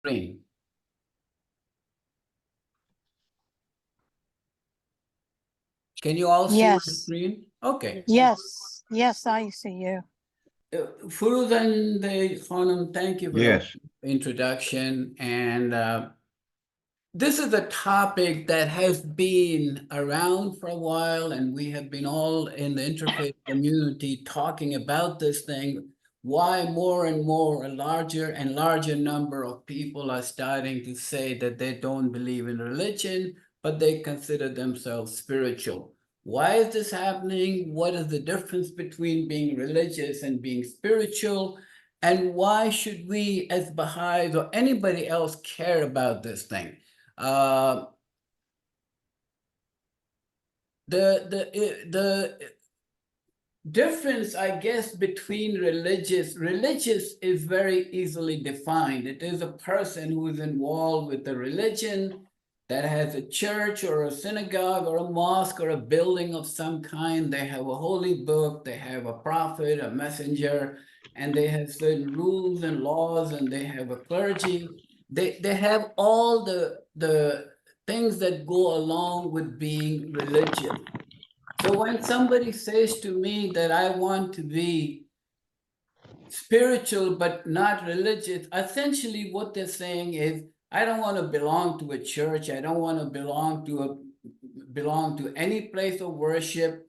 Screen. Can you all see my Yes, screen? Okay. yes, I see you. Firuzan Khanum, thank you for the Yes. introduction. And this is a topic that has been around for a while, and we have been all in the interfaith community talking about this thing. Why more and more, a larger and larger number of people are starting to say that they don't believe in religion, but they consider themselves spiritual. Why is this happening? What is the difference between being religious and being spiritual? And why should we, as Baha'is or anybody else, care about this thing? Uh, the difference, I guess, between religious is very easily defined. It is a person who is involved with the religion that has a church or a synagogue or a mosque or a building of some kind. They have a holy book, they have a prophet, a messenger, and they have certain rules and laws, and they have a clergy. They have all the things that go along with being religious. So when somebody says to me that I want to be spiritual but not religious, essentially what they're saying is, I don't want to belong to a church. I don't want to belong to any place of worship.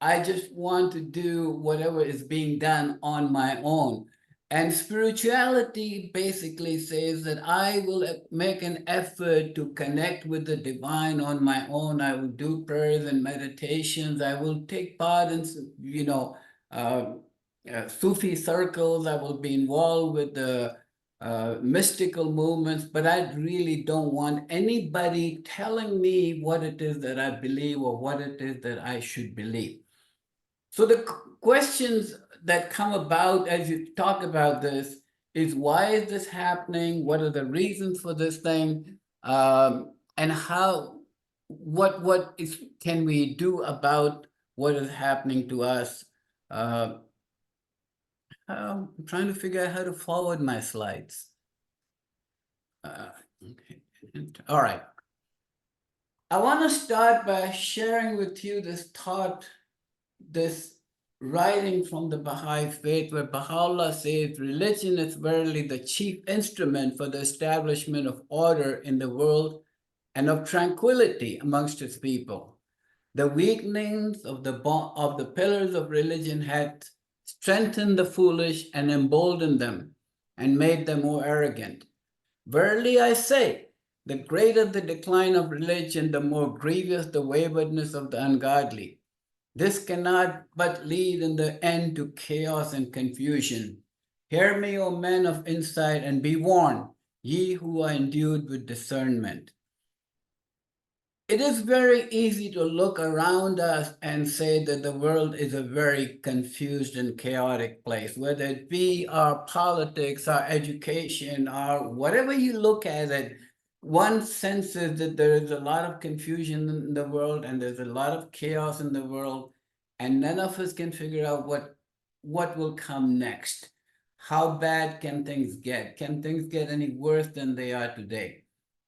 I just want to do whatever is being done on my own. And spirituality basically says that I will make an effort to connect with the divine on my own. I will do prayers and meditations. I will take part in, uh, Sufi circles. I will be involved with the mystical movements, but I really don't want anybody telling me what it is that I believe or what it is that I should believe. So the questions that come about as you talk about this is, why is this happening? What are the reasons for this thing? And what can we do about what is happening to us? Uh, I'm trying to figure out how to forward my slides. Okay. All right. I want to start by sharing with you this thought, this writing from the Baha'i faith, where Baha'u'llah says, religion is verily the chief instrument for the establishment of order in the world and of tranquility amongst its people. The weakenings of the pillars of religion had strengthened the foolish and emboldened them and made them more arrogant. Verily I say, the greater the decline of religion, the more grievous the waywardness of the ungodly. This cannot but lead in the end to chaos and confusion. Hear me, O men of insight, and be warned, ye who are endued with discernment. It is very easy to look around us and say that the world is a very confused and chaotic place, whether it be our politics, our education, our whatever you look at it. One senses that there is a lot of confusion in the world and there's a lot of chaos in the world, and none of us can figure out what will come next. How bad can things get? Can things get any worse than they are today?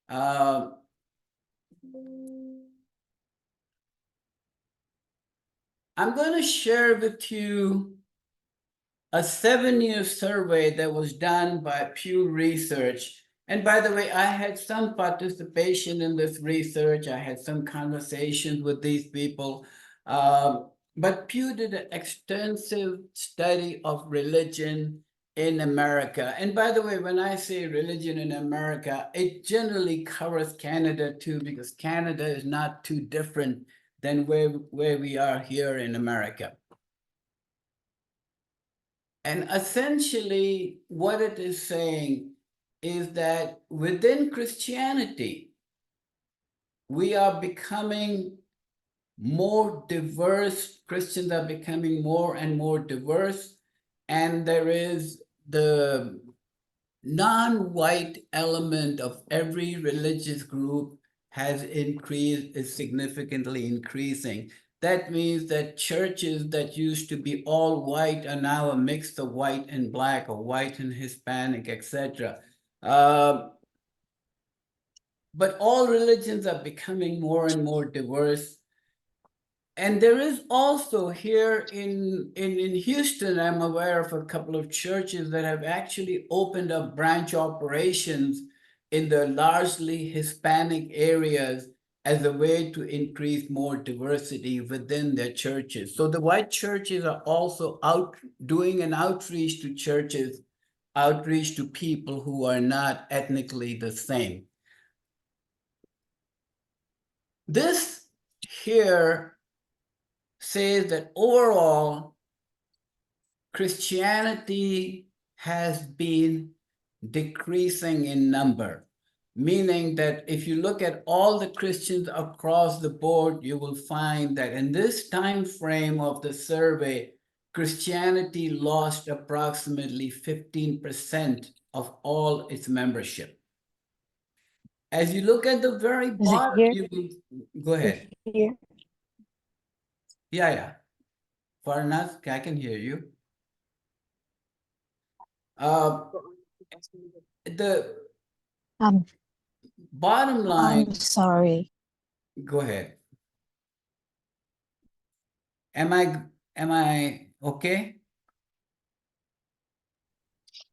Uh, I'm going to share with you a 7-year survey that was done by Pew Research. And by the way, I had some participation in this research. I had some conversations with these people. But Pew did an extensive study of religion in America. And by the way, when I say religion in America, it generally covers Canada too, because Canada is not too different than where we are here in America. And essentially, what it is saying is that within Christianity, we are becoming more diverse. Christians are becoming more and more diverse. And there is the non-white element of every religious group has increased, is significantly increasing. That means that churches that used to be all white are now a mix of white and black or white and Hispanic, etc. But all religions are becoming more and more diverse. And there is also here in Houston, I'm aware of a couple of churches that have actually opened up branch operations in the largely Hispanic areas as a way to increase more diversity within their churches. So the white churches are also out doing an outreach to churches, outreach to people who are not ethnically the same. This here says that overall, Christianity has been decreasing in number, meaning that if you look at all the Christians across the board, you will find that in this time frame of the survey, Christianity lost approximately 15% of all its membership. As you look at the very Is it bottom, here? you will go Is ahead. it here? Yeah. Farnaz, I can hear you. Uh, the Um, bottom line, I'm sorry. go ahead. Am I okay?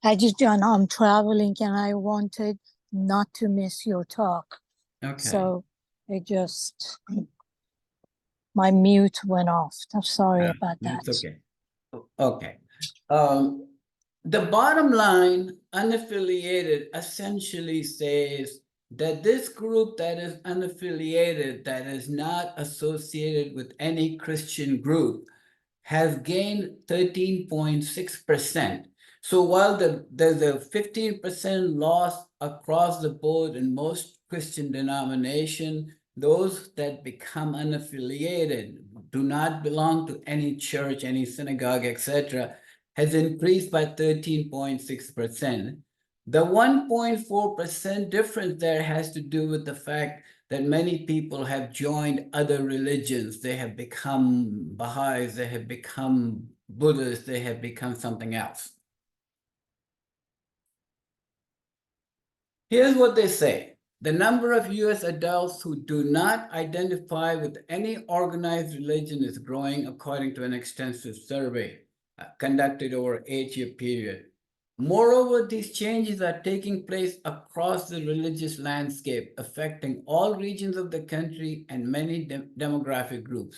Ajit Giani, I'm traveling and I wanted not to miss your talk. Okay. So my mute went off. I'm sorry about that. It's okay. Okay. The bottom line, unaffiliated, essentially says that this group that is unaffiliated, that is not associated with any Christian group, has gained 13.6%. So while there's a 15% loss across the board in most Christian denominations, those that become unaffiliated, do not belong to any church, any synagogue, etc., has increased by 13.6%. The 1.4% difference there has to do with the fact that many people have joined other religions. They have become Baha'is, they have become Buddhists, they have become something else. Here's what they say. The number of US adults who do not identify with any organized religion is growing according to an extensive survey conducted over an 8-year period. Moreover, these changes are taking place across the religious landscape, affecting all regions of the country and many demographic groups.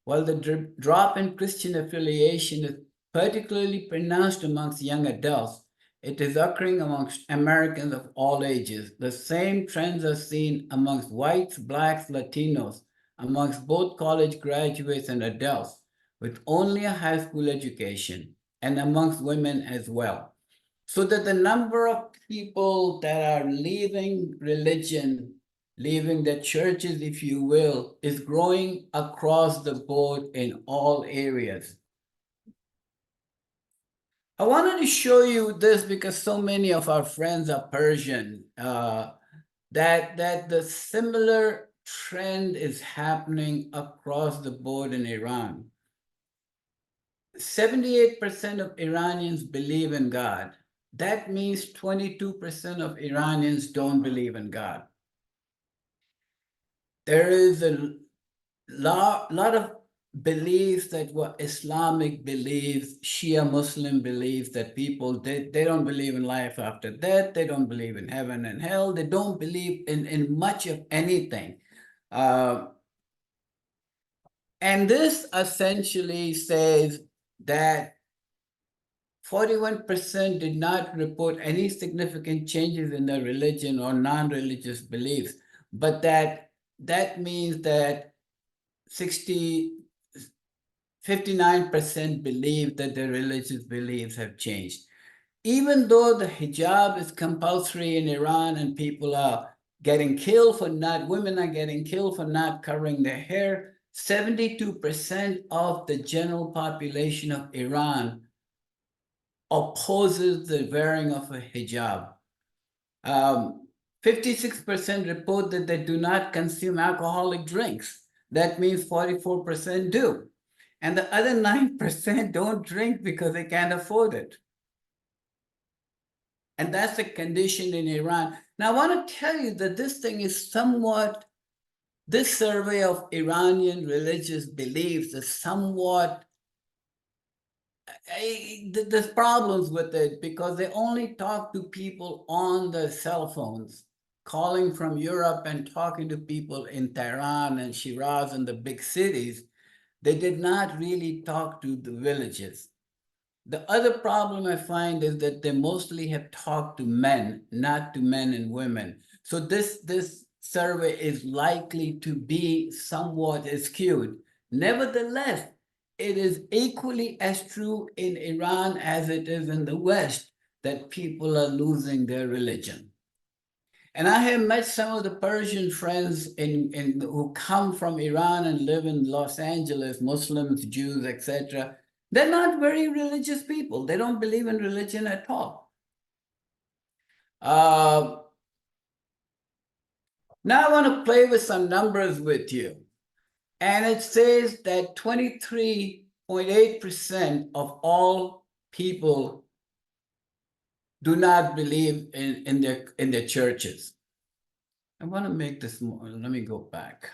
While the drop in Christian affiliation is particularly pronounced amongst young adults, it is occurring amongst Americans of all ages. The same trends are seen amongst whites, blacks, Latinos, amongst both college graduates and adults with only a high school education, and amongst women as well. So that the number of people that are leaving religion, leaving the churches, if you will, is growing across the board in all areas. I wanted to show you this because so many of our friends are Persian, that the similar trend is happening across the board in Iran. 78% of Iranians believe in God. That means 22% of Iranians don't believe in God. There is a lot of beliefs that were Islamic beliefs, Shia Muslim beliefs that people, they don't believe in life after death, they don't believe in heaven and hell, they don't believe in much of anything. And this essentially says that 41% did not report any significant changes in their religion or non-religious beliefs, but that means that 59% believe that their religious beliefs have changed. Even though the hijab is compulsory in Iran and people are getting killed for not, women are getting killed for not covering their hair, 72% of the general population of Iran opposes the wearing of a hijab. 56% report that they do not consume alcoholic drinks. That means 44% do. And the other 9% don't drink because they can't afford it. And that's the condition in Iran. Now, I want to tell you that this thing is somewhat, this survey of Iranian religious beliefs is somewhat, there's problems with it because they only talk to people on their cell phones, calling from Europe and talking to people in Tehran and Shiraz and the big cities. They did not really talk to the villages. The other problem I find is that they mostly have talked to men, not to men and women. So this survey is likely to be somewhat skewed. Nevertheless, it is equally as true in Iran as it is in the West that people are losing their religion. And I have met some of the Persian friends who come from Iran and live in Los Angeles, Muslims, Jews, etc. They're not very religious people. They don't believe in religion at all. Now I want to play with some numbers with you. And it says that 23.8% of all people do not believe in their churches. I want to make this more, let me go back.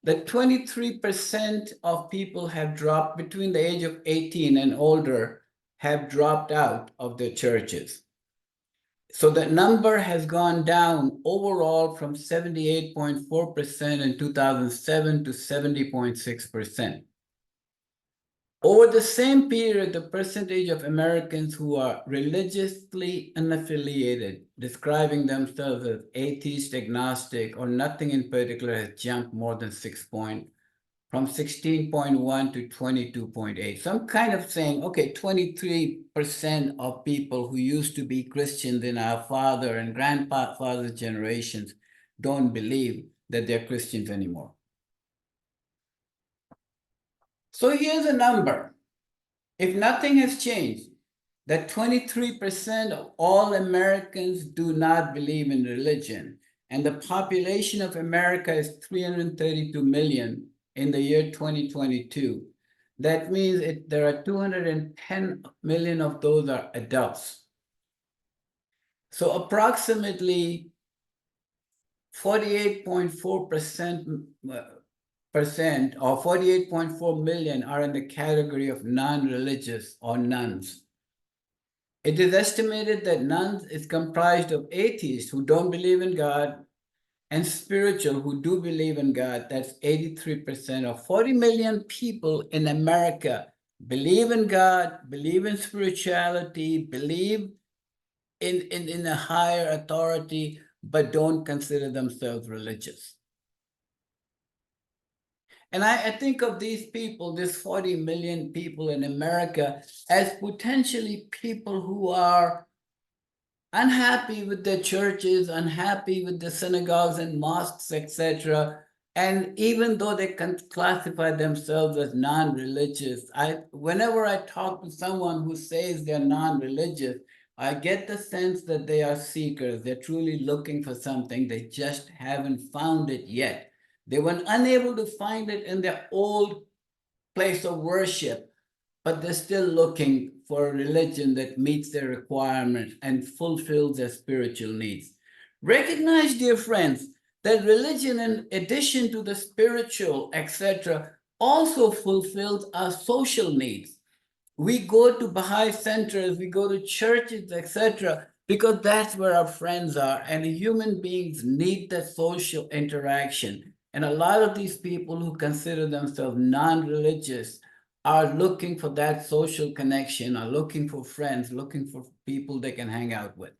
That 23% of people have dropped between the age of 18 and older have dropped out of their churches. So that number has gone down overall from 78.4% in 2007 to 70.6%. Over the same period, the percentage of Americans who are religiously unaffiliated, describing themselves as atheist, agnostic, or nothing in particular, has jumped more than 6 points, from 16.1 to 22.8. So I'm kind of saying, okay, 23% of people who used to be Christians in our father and grandfather's generations don't believe that they're Christians anymore. So here's a number. If nothing has changed, that 23% of all Americans do not believe in religion, and the population of America is 332 million in the year 2022. That means there are 210 million of those are adults. So approximately 48.4% or 48.4 million are in the category of non-religious or nuns. It is estimated that nuns is comprised of atheists who don't believe in God and spiritual who do believe in God. That's 83% of 40 million people in America believe in God, believe in spirituality, believe in a higher authority, but don't consider themselves religious. And I think of these people, this 40 million people in America, as potentially people who are unhappy with their churches, unhappy with the synagogues and mosques, etc. And even though they can classify themselves as non-religious, whenever I talk to someone who says they're non-religious, I get the sense that they are seekers. They're truly looking for something. They just haven't found it yet. They were unable to find it in their old place of worship, but they're still looking for a religion that meets their requirements and fulfills their spiritual needs. Recognize, dear friends, that religion, in addition to the spiritual, etc., also fulfills our social needs. We go to Baha'i centers, we go to churches, etc., because that's where our friends are, and human beings need that social interaction. And a lot of these people who consider themselves non-religious are looking for that social connection, are looking for friends, looking for people they can hang out with.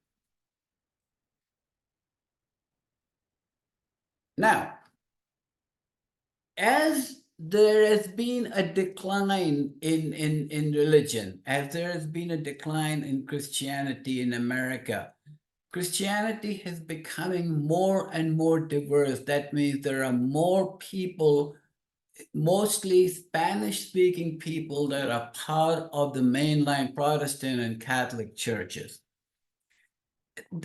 Now, as there has been a decline in religion, as there has been a decline in Christianity in America, Christianity is becoming more and more diverse. That means there are more people, mostly Spanish-speaking people, that are part of the mainline Protestant and Catholic churches.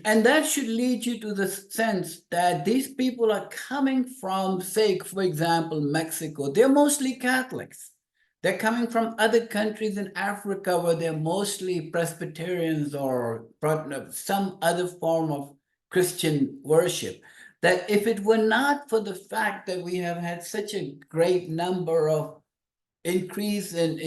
And that should lead you to the sense that these people are coming from, say, for example, Mexico. They're mostly Catholics. They're coming from other countries in Africa where they're mostly Presbyterians or some other form of Christian worship. That if it were not for the fact that we have had such a great number of increase in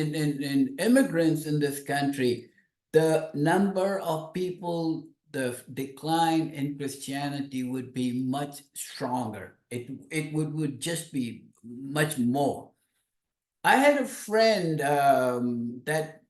immigrants in this country, the number of people, the decline in Christianity would be much stronger. It would just be much more. I had a friend that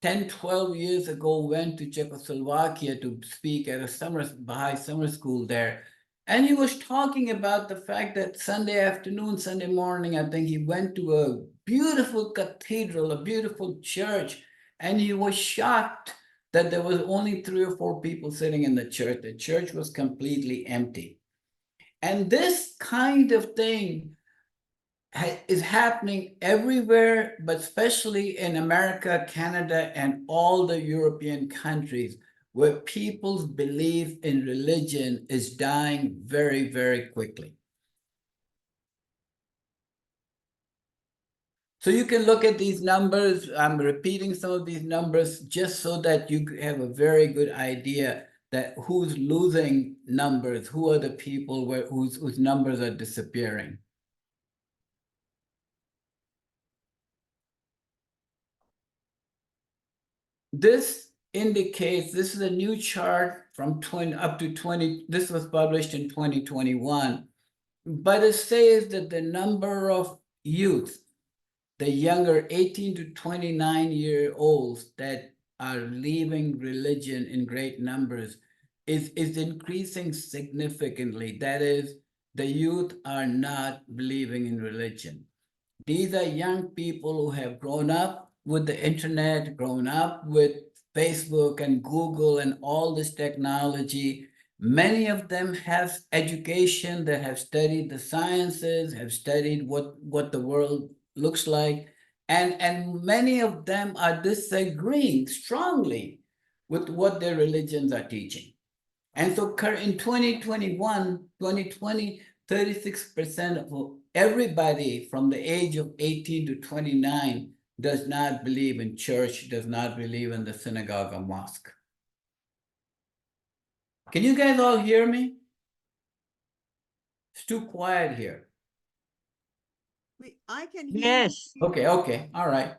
10, 12 years ago went to Czechoslovakia to speak at a Baha'i summer school there. And he was talking about the fact that Sunday afternoon, Sunday morning, I think he went to a beautiful cathedral, a beautiful church, and he was shocked that there was only 3 or 4 people sitting in the church. The church was completely empty. And this kind of thing is happening everywhere, but especially in America, Canada, and all the European countries, where people's belief in religion is dying very, very quickly. So you can look at these numbers. I'm repeating some of these numbers just so that you have a very good idea that who's losing numbers, who are the people whose numbers are disappearing. This indicates, this is a new chart from 20 up to 20, this was published in 2021, but it says that the number of youth, the younger 18 to 29-year-olds that are leaving religion in great numbers is increasing significantly. That is, the youth are not believing in religion. These are young people who have grown up with the internet, grown up with Facebook and Google and all this technology. Many of them have education, that have studied the sciences, have studied what the world looks like. And many of them are disagreeing strongly with what their religions are teaching. And so in 2021, 2020, 36% of everybody from the age of 18 to 29 does not believe in church, does not believe in the synagogue or mosque. Can you guys all hear me? It's too quiet here. I can hear Yes. you. Okay, all right.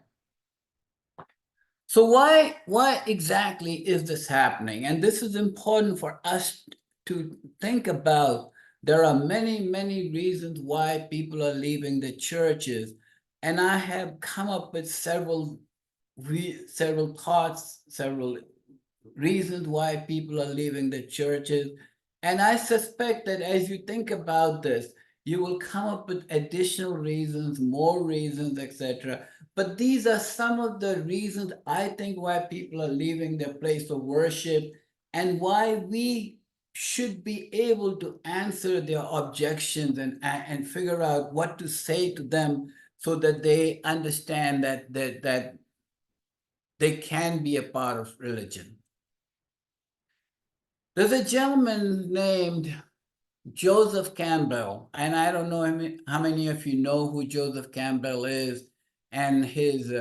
So why exactly is this happening? And this is important for us to think about. There are many, many reasons why people are leaving the churches. And I have come up with several thoughts, several reasons why people are leaving the churches. And I suspect that as you think about this, you will come up with additional reasons, more reasons, etc. But these are some of the reasons I think why people are leaving their place of worship, and why we should be able to answer their objections and figure out what to say to them so that they understand that they can be a part of religion. There's a gentleman named Joseph Campbell, and I don't know how many of you know who Joseph Campbell is, and his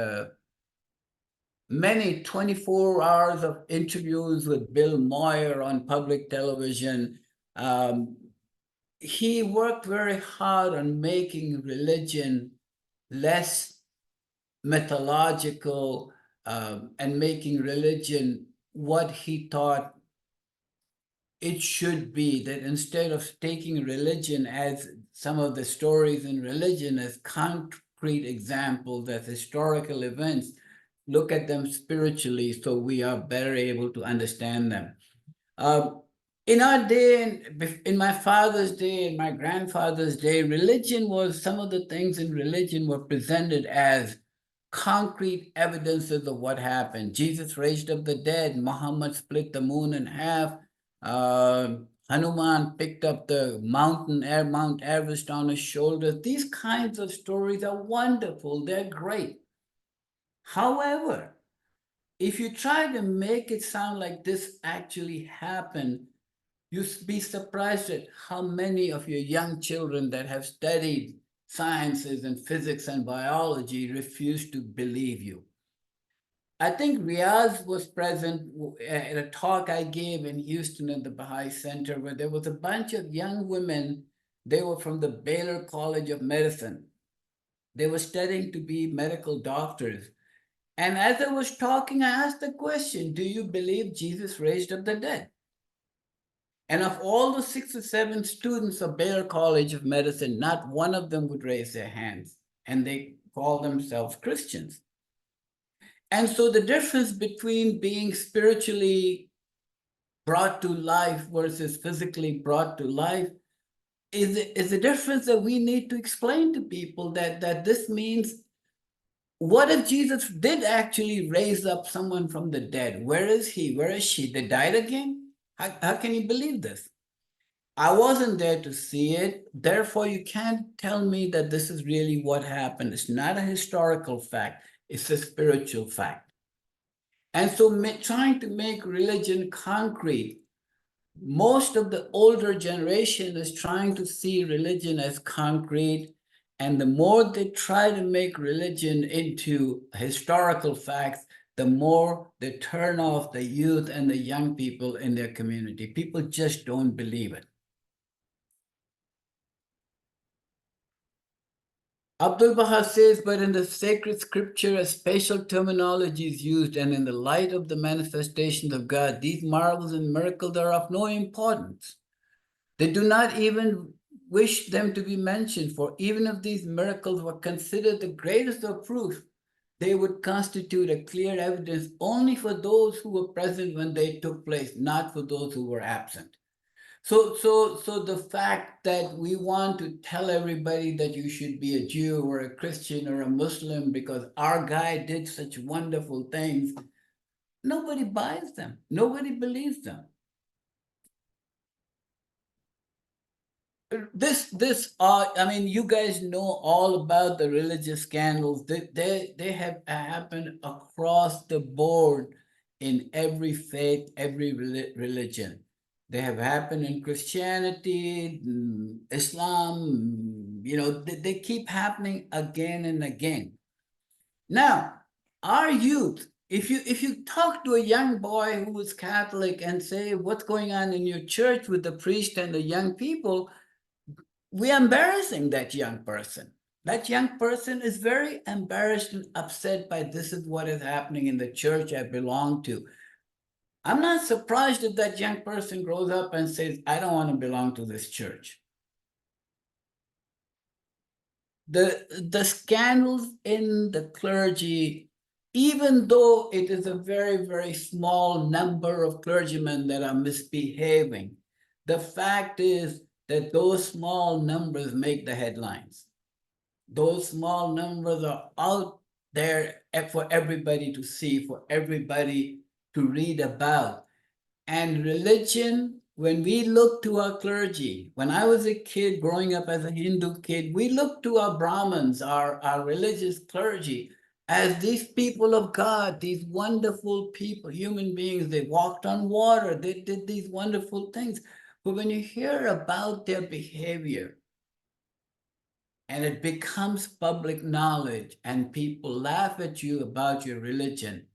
many 24 hours of interviews with Bill Moyer on public television. He worked very hard on making religion less mythological, and making religion what he thought it should be, that instead of taking religion as some of the stories in religion as concrete examples, as historical events, look at them spiritually so we are better able to understand them. In our day, in my father's day, in my grandfather's day, religion was, some of the things in religion were presented as concrete evidences of what happened. Jesus raised up the dead, Muhammad split the moon in half, Hanuman picked up the Mount Everest on his shoulders. These kinds of stories are wonderful, they're great. However, if you try to make it sound like this actually happened, you'd be surprised at how many of your young children that have studied sciences and physics and biology refuse to believe you. I think Riaz was present at a talk I gave in Houston at the Baha'i Center, where there was a bunch of young women. They were from the Baylor College of Medicine. They were studying to be medical doctors. And as I was talking, I asked the question, do you believe Jesus raised up the dead? And of all the 6 or 7 students of Baylor College of Medicine, not one of them would raise their hands. And they call themselves Christians. And so the difference between being spiritually brought to life versus physically brought to life is a difference that we need to explain to people, that this means, what if Jesus did actually raise up someone from the dead? Where is he? Where is she? They died again? How can you believe this? I wasn't there to see it. Therefore, you can't tell me that this is really what happened. It's not a historical fact. It's a spiritual fact. And so trying to make religion concrete, most of the older generation is trying to see religion as concrete. And the more they try to make religion into historical facts, the more they turn off the youth and the young people in their community. People just don't believe it. Abdul Baha says, but in the sacred scripture, a special terminology is used, and in the light of the manifestations of God, these marvels and miracles are of no importance. They do not even wish them to be mentioned, for even if these miracles were considered the greatest of proofs, they would constitute a clear evidence only for those who were present when they took place, not for those who were absent. So the fact that we want to tell everybody that you should be a Jew or a Christian or a Muslim because our guy did such wonderful things, nobody buys them. Nobody believes them. I mean, you guys know all about the religious scandals. They have happened across the board in every faith, every religion. They have happened in Christianity, Islam, they keep happening again and again. Now, our youth, if you talk to a young boy who is Catholic and say, what's going on in your church with the priest and the young people, we're embarrassing that young person. That young person is very embarrassed and upset by, this is what is happening in the church I belong to. I'm not surprised if that young person grows up and says, I don't want to belong to this church. The scandals in the clergy, even though it is a very, very small number of clergymen that are misbehaving, the fact is that those small numbers make the headlines. Those small numbers are out there for everybody to see, for everybody to read about. And religion, when we look to our clergy, when I was a kid growing up as a Hindu kid, we looked to our Brahmins, our religious clergy, as these people of God, these wonderful people, human beings. They walked on water, they did these wonderful things. But when you hear about their behavior, and it becomes public knowledge, and people laugh at you about your religion,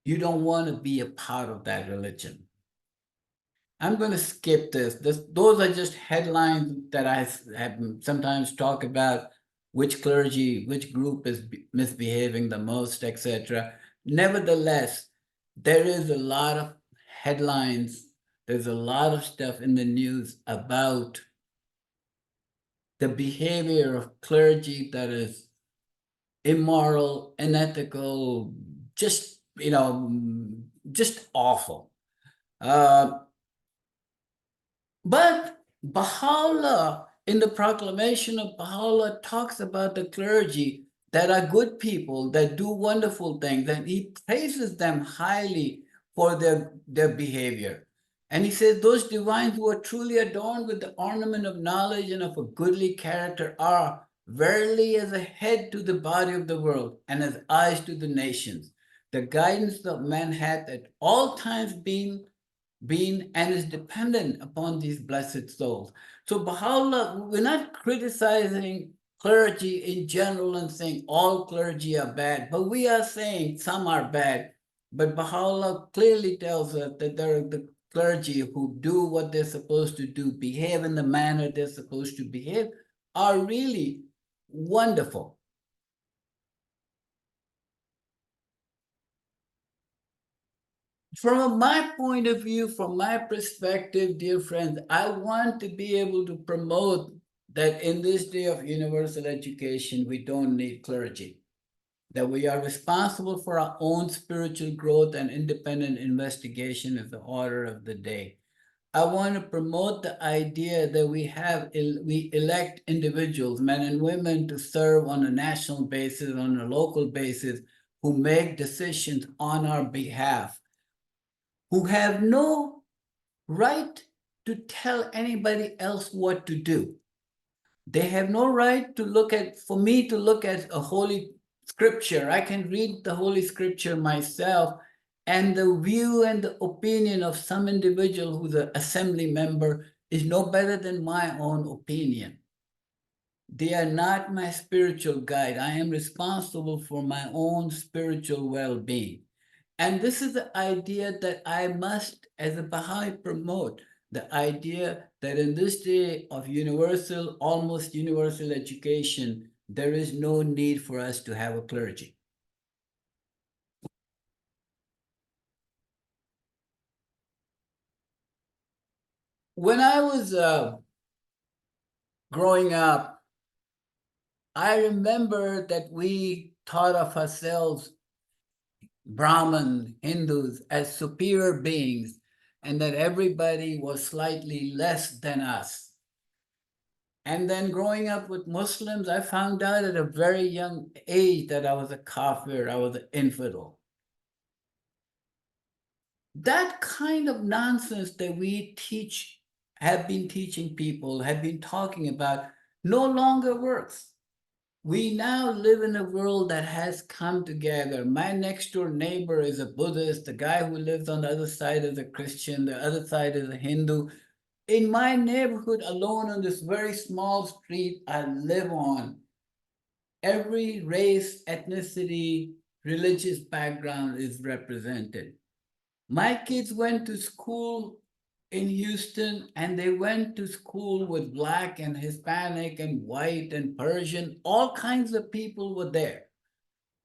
you don't want to be a part of that religion. I'm going to skip this. Those are just headlines that I have sometimes talk about, which clergy, which group is misbehaving the most, etc. Nevertheless, there is a lot of headlines. There's a lot of stuff in the news about the behavior of clergy that is immoral, unethical, just, just awful. But Baha'u'llah, in the proclamation of Baha'u'llah, talks about the clergy that are good people, that do wonderful things, and he praises them highly for their behavior. And he says, those divines who are truly adorned with the ornament of knowledge and of a goodly character are verily as a head to the body of the world and as eyes to the nations. The guidance of man hath at all times been being and is dependent upon these blessed souls. So Baha'u'llah, we're not criticizing clergy in general and saying all clergy are bad, but we are saying some are bad. But Baha'u'llah clearly tells us that there are the clergy who do what they're supposed to do, behave in the manner they're supposed to behave, are really wonderful. From my point of view, from my perspective, dear friends, I want to be able to promote that in this day of universal education, we don't need clergy, that we are responsible for our own spiritual growth, and independent investigation is the order of the day. I want to promote the idea that we elect individuals, men and women, to serve on a national basis, on a local basis, who make decisions on our behalf, who have no right to tell anybody else what to do. They have no right to look at, for me to look at a holy scripture. I can read the holy scripture myself, and the view and the opinion of some individual who's an assembly member is no better than my own opinion. They are not my spiritual guide. I am responsible for my own spiritual well-being. And this is the idea that I must, as a Baha'i, promote, the idea that in this day of universal, almost universal education, there is no need for us to have a clergy. When I was growing up, I remember that we thought of ourselves, Brahmin, Hindus, as superior beings, and that everybody was slightly less than us. And then growing up with Muslims, I found out at a very young age that I was a kafir, I was an infidel. That kind of nonsense that we teach, have been teaching people, have been talking about, no longer works. We now live in a world that has come together. My next door neighbor is a Buddhist, the guy who lives on the other side is a Christian, the other side is a Hindu. In my neighborhood alone, on this very small street I live on, every race, ethnicity, religious background is represented. My kids went to school in Houston, and they went to school with Black and Hispanic and white and Persian, all kinds of people were there.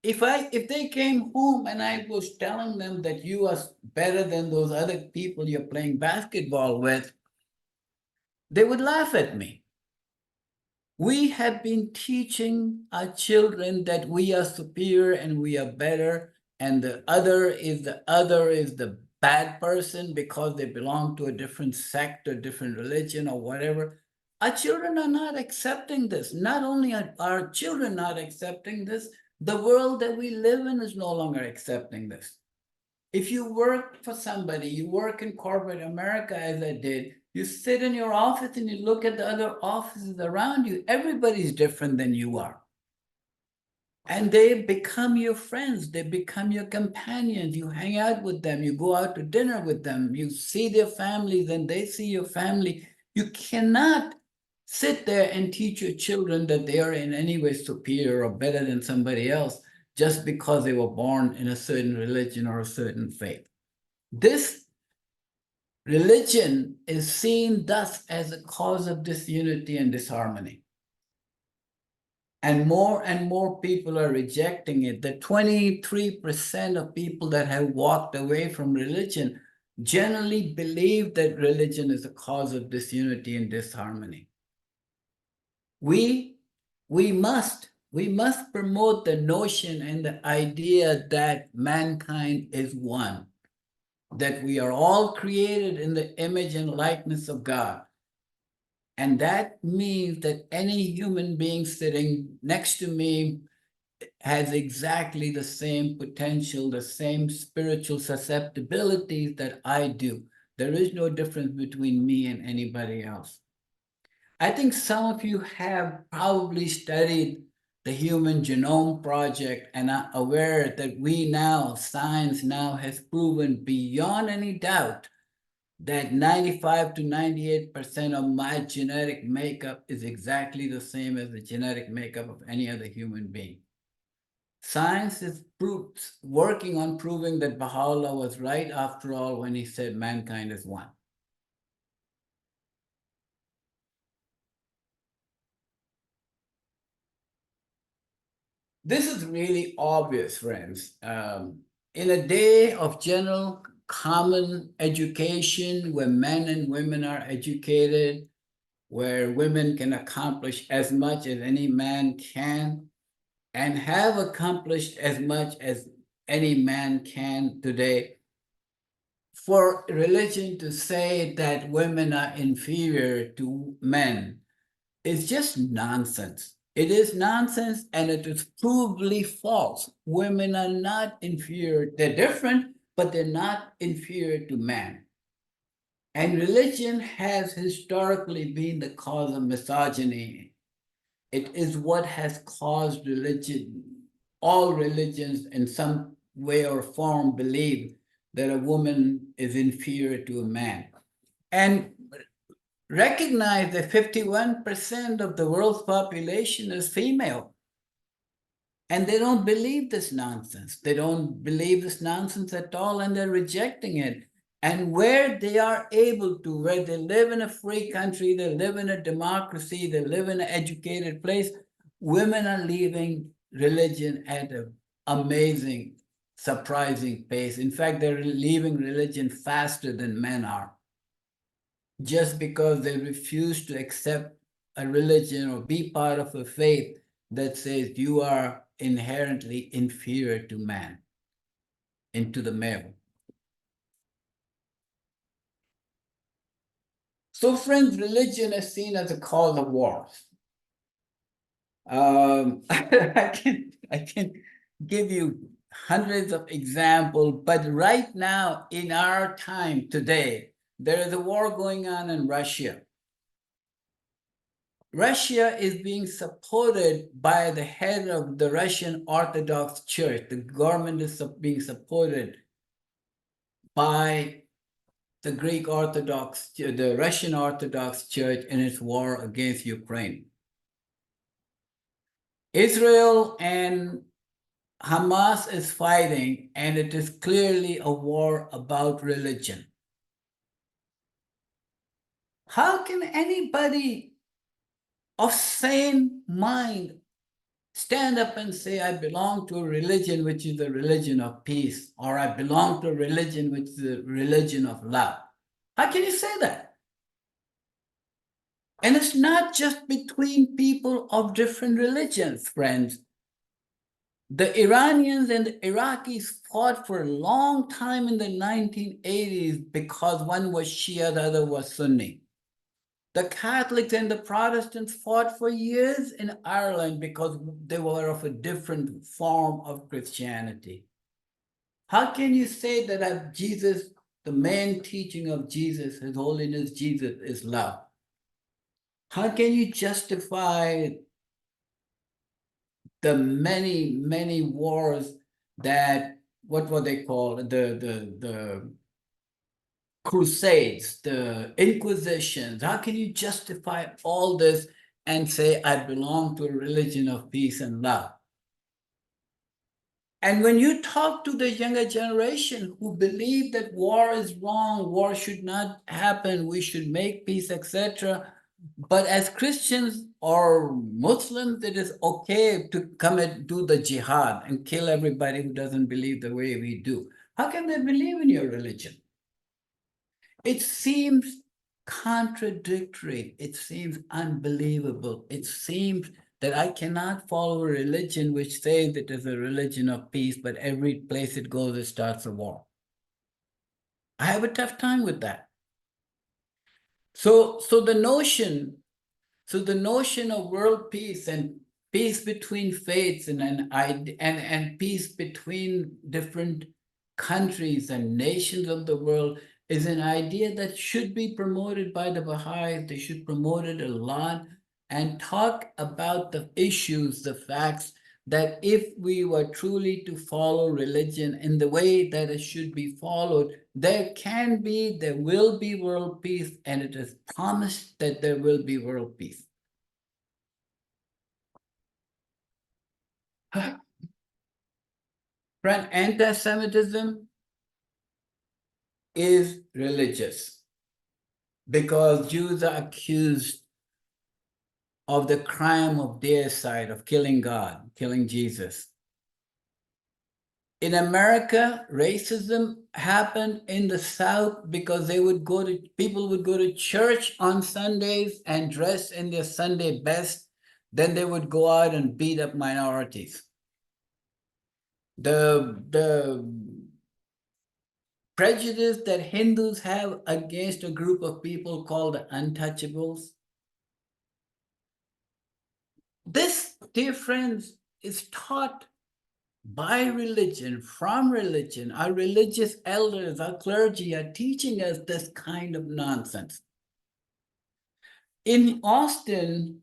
If they came home and I was telling them that you are better than those other people you're playing basketball with, they would laugh at me. We have been teaching our children that we are superior and we are better, and the other is the bad person because they belong to a different sect or different religion or whatever. Our children are not accepting this. Not only are our children not accepting this, the world that we live in is no longer accepting this. If you work for somebody, you work in corporate America as I did, you sit in your office and you look at the other offices around you, everybody's different than you are. And they become your friends, they become your companions, you hang out with them, you go out to dinner with them, you see their families and they see your family. You cannot sit there and teach your children that they are in any way superior or better than somebody else just because they were born in a certain religion or a certain faith. This religion is seen thus as a cause of disunity and disharmony. And more people are rejecting it. The 23% of people that have walked away from religion generally believe that religion is a cause of disunity and disharmony. We must promote the notion and the idea that mankind is one, that we are all created in the image and likeness of God. And that means that any human being sitting next to me has exactly the same potential, the same spiritual susceptibilities that I do. There is no difference between me and anybody else. I think some of you have probably studied the Human Genome Project and are aware that science now has proven beyond any doubt that 95 to 98% of my genetic makeup is exactly the same as the genetic makeup of any other human being. Science is working on proving that Baha'u'llah was right after all when he said mankind is one. This is really obvious, friends. In a day of general common education where men and women are educated, where women can accomplish as much as any man can and have accomplished as much as any man can today, for religion to say that women are inferior to men is just nonsense. It is nonsense and it is provably false. Women are not inferior. They're different, but they're not inferior to man. And religion has historically been the cause of misogyny. It is what has caused religion, all religions in some way or form believe that a woman is inferior to a man. And recognize that 51% of the world's population is female. And they don't believe this nonsense. They don't believe this nonsense at all, and they're rejecting it. And where they are able to, where they live in a free country, they live in a democracy, they live in an educated place, women are leaving religion at an amazing, surprising pace. In fact, they're leaving religion faster than men are, just because they refuse to accept a religion or be part of a faith that says you are inherently inferior to man, into the male. So, friends, religion is seen as a cause of wars. I can give you hundreds of examples, but right now in our time today, there is a war going on in Russia. Russia is being supported by the head of the Russian Orthodox Church. The government is being supported by the Greek Orthodox, the Russian Orthodox Church in its war against Ukraine. Israel and Hamas is fighting, and it is clearly a war about religion. How can anybody of sane mind stand up and say, I belong to a religion which is the religion of peace, or I belong to a religion which is the religion of love? How can you say that? And it's not just between people of different religions, friends. The Iranians and the Iraqis fought for a long time in the 1980s because one was Shia, the other was Sunni. The Catholics and the Protestants fought for years in Ireland because they were of a different form of Christianity. How can you say that Jesus, the main teaching of Jesus, His Holiness Jesus, is love? How can you justify the many, many wars that, what were they called? The Crusades, the Inquisitions. How can you justify all this and say, I belong to a religion of peace and love? And when you talk to the younger generation who believe that war is wrong, war should not happen, we should make peace, etc., but as Christians or Muslims, it is okay to come and do the jihad and kill everybody who doesn't believe the way we do. How can they believe in your religion? It seems contradictory. It seems unbelievable. It seems that I cannot follow a religion which says it is a religion of peace, but every place it goes, it starts a war. I have a tough time with that. So the notion of world peace and peace between faiths and peace between different countries and nations of the world is an idea that should be promoted by the Baha'is. They should promote it a lot and talk about the issues, the facts, that if we were truly to follow religion in the way that it should be followed, there will be world peace, and it is promised that there will be world peace. Friend, anti-Semitism is religious because Jews are accused of the crime of deicide, of killing God, killing Jesus. In America, racism happened in the South because people would go to church on Sundays and dress in their Sunday best. Then they would go out and beat up minorities. The prejudice that Hindus have against a group of people called the untouchables. This, dear friends, is taught by religion, from religion. Our religious elders, our clergy are teaching us this kind of nonsense. In Austin,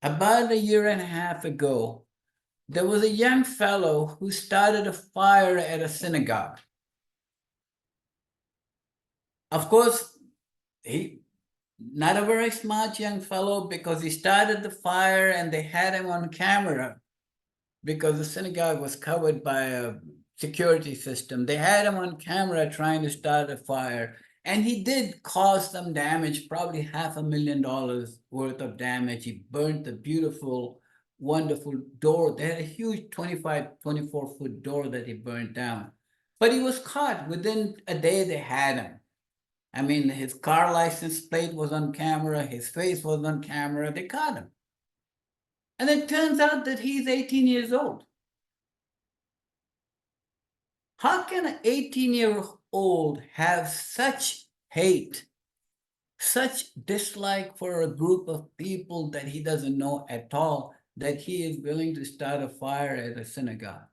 about a year and a half ago, there was a young fellow who started a fire at a synagogue. Of course, he not a very smart young fellow, because he started the fire and they had him on camera because the synagogue was covered by a security system. They had him on camera trying to start a fire, and he did cause some damage, probably $500,000 worth of damage. He burnt the beautiful, wonderful door. They had a huge 24-foot door that he burnt down. But he was caught. Within a day, they had him. I mean, his car license plate was on camera, his face was on camera, they caught him. And it turns out that he's 18 years old. How can an 18-year-old have such hate, such dislike for a group of people that he doesn't know at all, that he is willing to start a fire at a synagogue?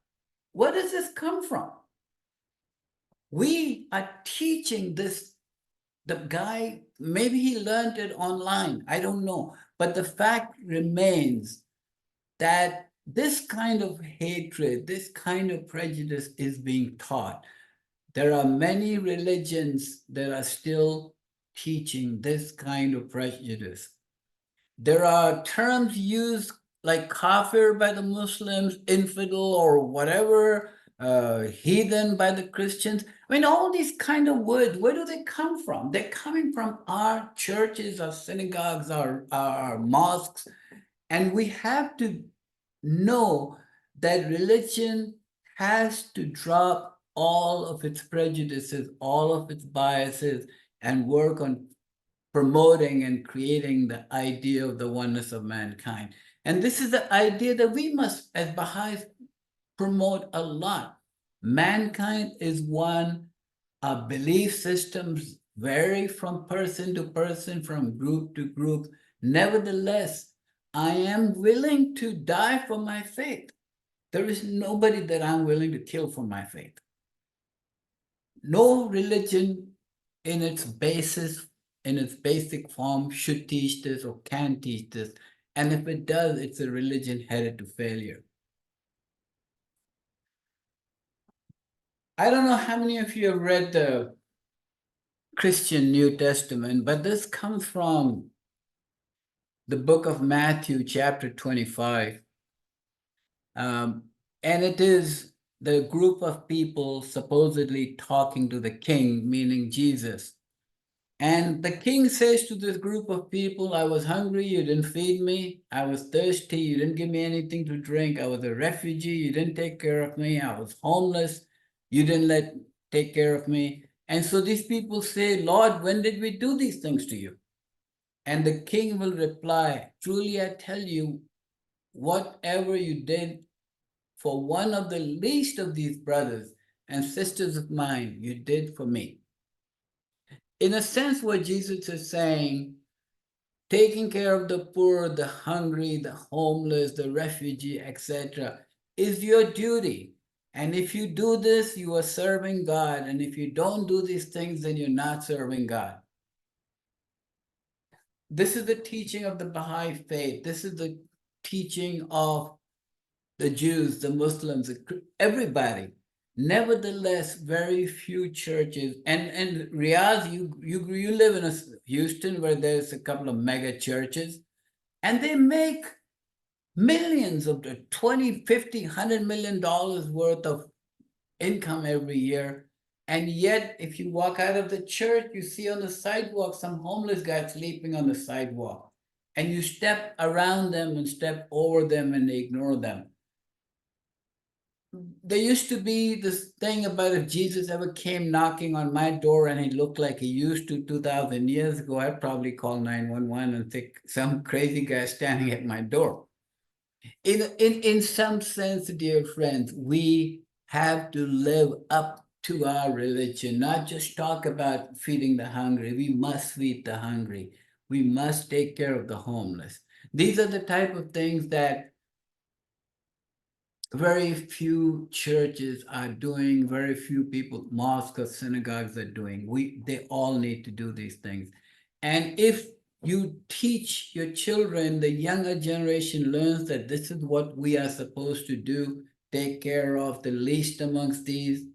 Where does this come from? We are teaching this. The guy, maybe he learned it online, I don't know. But the fact remains that this kind of hatred, this kind of prejudice is being taught. There are many religions that are still teaching this kind of prejudice. There are terms used like kafir by the Muslims, infidel or whatever, heathen by the Christians. I mean, all these kind of words, where do they come from? They're coming from our churches, our synagogues, our mosques. And we have to know that religion has to drop all of its prejudices, all of its biases, and work on promoting and creating the idea of the oneness of mankind. And this is the idea that we must, as Baha'is, promote a lot. Mankind is one. Our belief systems vary from person to person, from group to group. Nevertheless, I am willing to die for my faith. There is nobody that I'm willing to kill for my faith. No religion in its basis, in its basic form, should teach this or can teach this. And if it does, it's a religion headed to failure. I don't know how many of you have read the Christian New Testament, but this comes from the book of Matthew, chapter 25. And it is the group of people supposedly talking to the king, meaning Jesus. And the king says to this group of people, I was hungry, you didn't feed me. I was thirsty, you didn't give me anything to drink. I was a refugee, you didn't take care of me. I was homeless, you didn't take care of me. And so these people say, Lord, when did we do these things to you? And the king will reply, truly I tell you, whatever you did for one of the least of these brothers and sisters of mine, you did for me. In a sense, what Jesus is saying, taking care of the poor, the hungry, the homeless, the refugee, etc., is your duty. And if you do this, you are serving God. And if you don't do these things, then you're not serving God. This is the teaching of the Baha'i faith. This is the teaching of the Jews, the Muslims, everybody. Nevertheless, very few churches. And Riyadh, you live in Houston where there's a couple of mega churches, and they make millions of the 20, 50, $100 million worth of income every year. And yet, if you walk out of the church, you see on the sidewalk some homeless guy sleeping on the sidewalk. And you step around them and step over them and ignore them. There used to be this thing about if Jesus ever came knocking on my door and he looked like he used to 2,000 years ago, I'd probably call 911 and think some crazy guy standing at my door. In some sense, dear friends, we have to live up to our religion, not just talk about feeding the hungry. We must feed the hungry. We must take care of the homeless. These are the type of things that very few churches are doing, very few people, mosques or synagogues are doing. They all need to do these things. And if you teach your children, the younger generation learns that this is what we are supposed to do, take care of the least amongst these,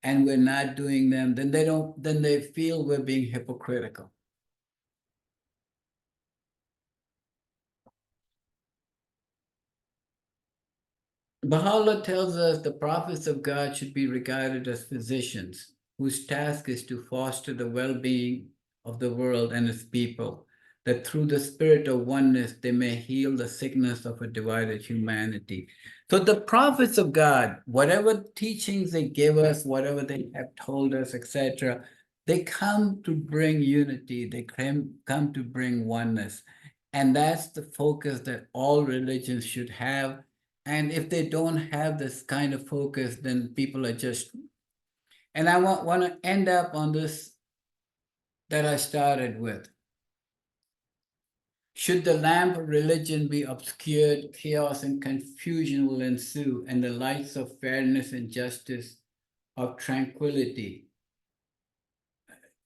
and we're not doing them, then they feel we're being hypocritical. Baha'u'llah tells us the prophets of God should be regarded as physicians whose task is to foster the well-being of the world and its people, that through the spirit of oneness they may heal the sickness of a divided humanity. So the prophets of God, whatever teachings they give us, whatever they have told us, etc., they come to bring unity, they come to bring oneness. And that's the focus that all religions should have. And if they don't have this kind of focus, then people are just, and I want to end up on this that I started with. Should the lamp of religion be obscured, chaos and confusion will ensue, and the lights of fairness and justice, of tranquility,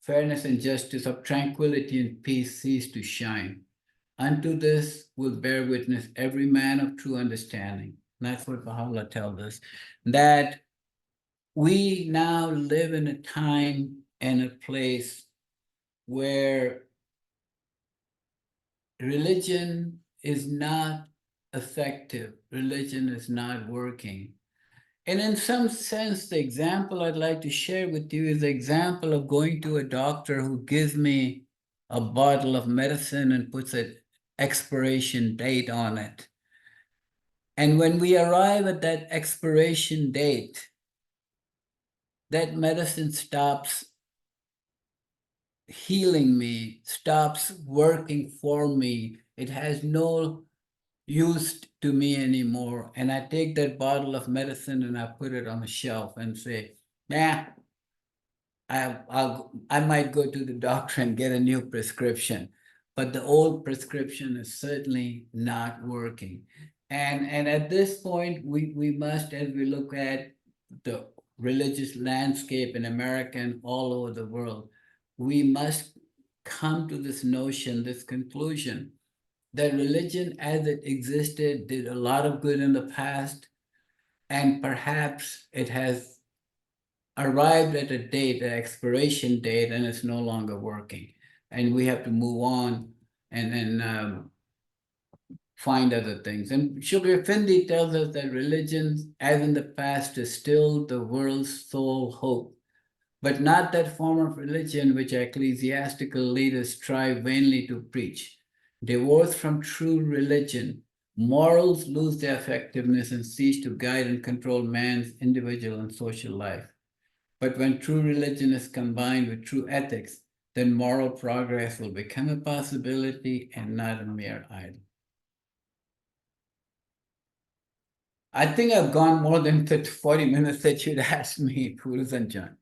of tranquility and peace cease to shine. Unto this will bear witness every man of true understanding. And that's what Baha'u'llah tells us, that we now live in a time and a place where religion is not effective, religion is not working. And in some sense, the example I'd like to share with you is the example of going to a doctor who gives me a bottle of medicine and puts an expiration date on it. And when we arrive at that expiration date, that medicine stops healing me, stops working for me. It has no use to me anymore. And I take that bottle of medicine and I put it on the shelf and say, nah, I might go to the doctor and get a new prescription, but the old prescription is certainly not working. And at this point, we must, as we look at the religious landscape in America and all over the world, we must come to this notion, this conclusion, that religion as it existed did a lot of good in the past, and perhaps it has arrived at a date, an expiration date, and it's no longer working. And we have to move on and then find other things. And Shukri Effendi tells us that religion, as in the past, is still the world's sole hope, but not that form of religion which ecclesiastical leaders strive vainly to preach. Divorced from true religion, morals lose their effectiveness and cease to guide and control man's individual and social life. But when true religion is combined with true ethics, then moral progress will become a possibility and not a mere idol. I think I've gone more than the 40 minutes that you'd asked me, Fools and John.